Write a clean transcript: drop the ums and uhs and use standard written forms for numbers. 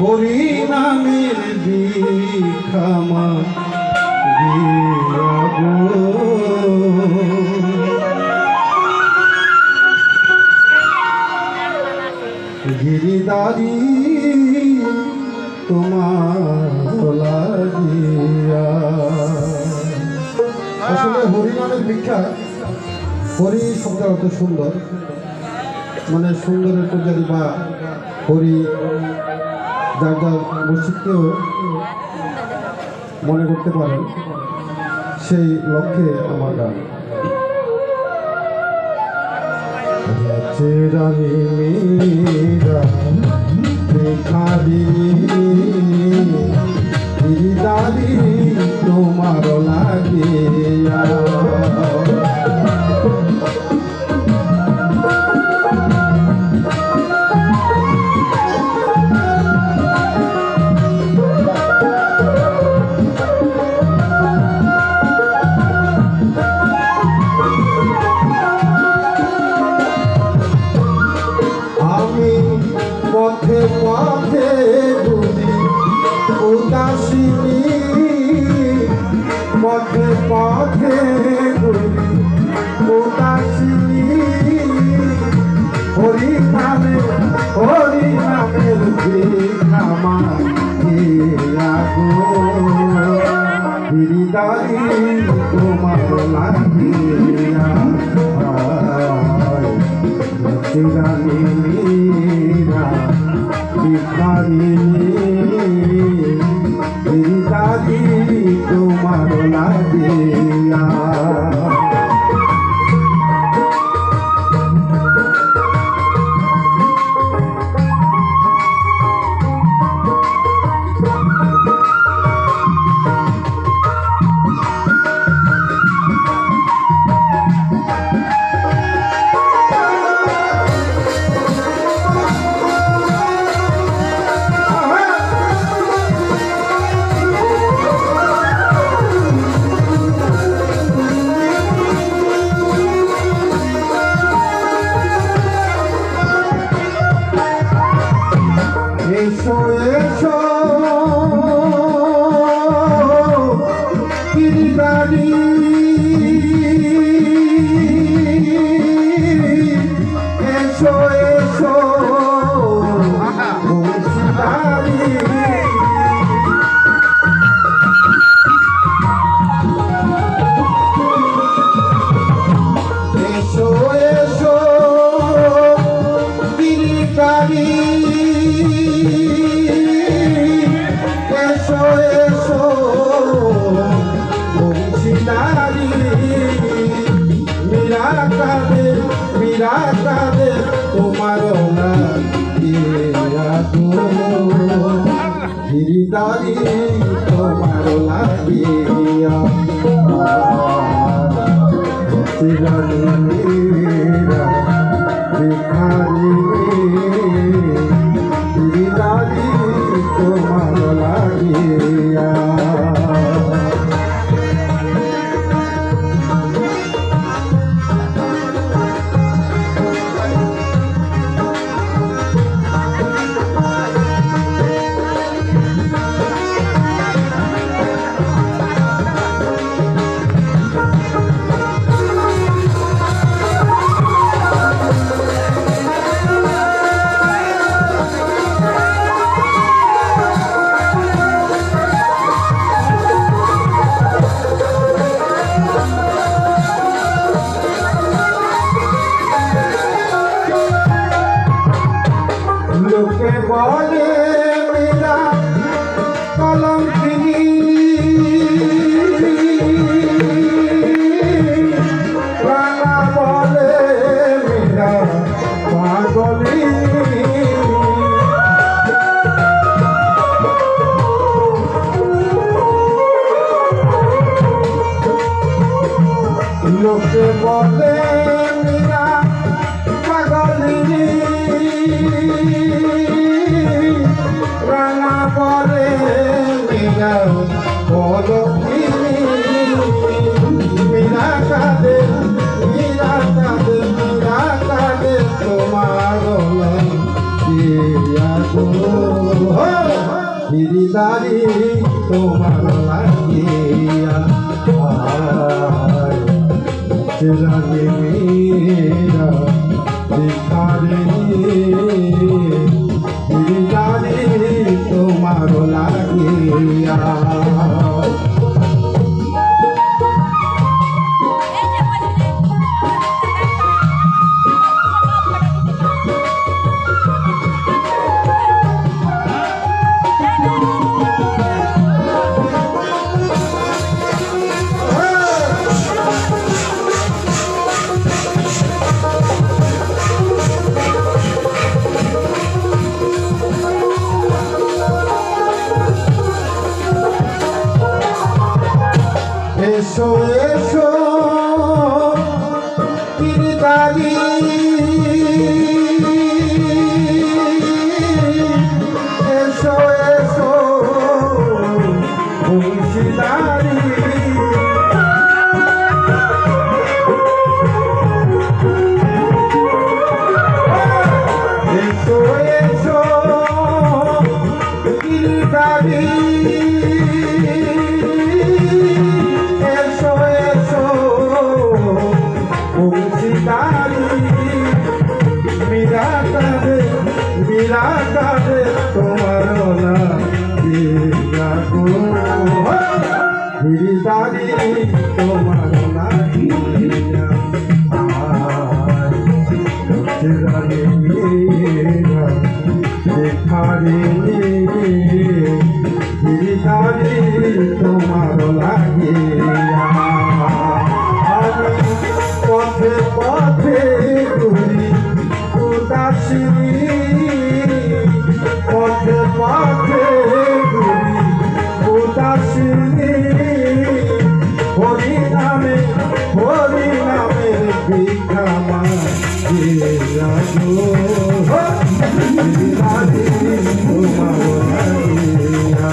হরি নামের ভিক্ষামা গিরিদারি তোমার লাগিয়া। আসলে হরিনামের ভিক্ষা, হরি শব্দ অত সুন্দর, মানে সুন্দরের পূজারি বা হরি যার যার মসজিদকেও মনে করতে পারেন, সেই লক্ষ্যে আমার গান। রানী মীরা ভিখারি গিরিদারি তোমার লাগিয়া। পথে পথে ঘুরি উদাসিনী, পথে পথে ঘুরি উদাসিনী। হরি নামে হরিনামের ভিক্ষামা গিরিদারি তোমার লাগিয়া। রানী মীরা ভিখারি গিরিদারি তোমার লাগিয়া। এসো এসো গিরিদারি, এসো এসো বংশীদারি। এসো এসো গিরিদারি, এসো এসো বংশীদারি। মীরা কাঁদে তোমার লাগিয়া গো, গিরিদারি তোমার লাগিয়া। রানী মীরা ভিখারি গিরিদারি তোমার লাগিয়া। লোকে বলে মীরা কলঙ্কিনী, রাঙা বলে মীরা পাগলিনী। লোকে বলে মীরা পাগলিনী, রাঙা বলে মীরা কলঙ্কিনী। মীরা কাঁদে মীরা কাঁদে মীরা কাঁদে তোমার লাগিয়া গো। গিরিধারী তোমার লাগিয়া রানী মেরা ভিখারি গিরিধারী তোমার লাগিয়া এসো এসো গিরিধারী এসো এসো বংশীধারী এসো এসো গিরিধারী মিরাকারে তোমার না গিরিধারী তোমার না ভিখারি গিরিধারী তোমার লাগিয়া আমি পথে পথে ঘুরি উদাসী পথে পথে ঘুরি উদাসী হরি নামে ভিক্ষা মাগিয়া গিরিধারী তোমার লাগিয়া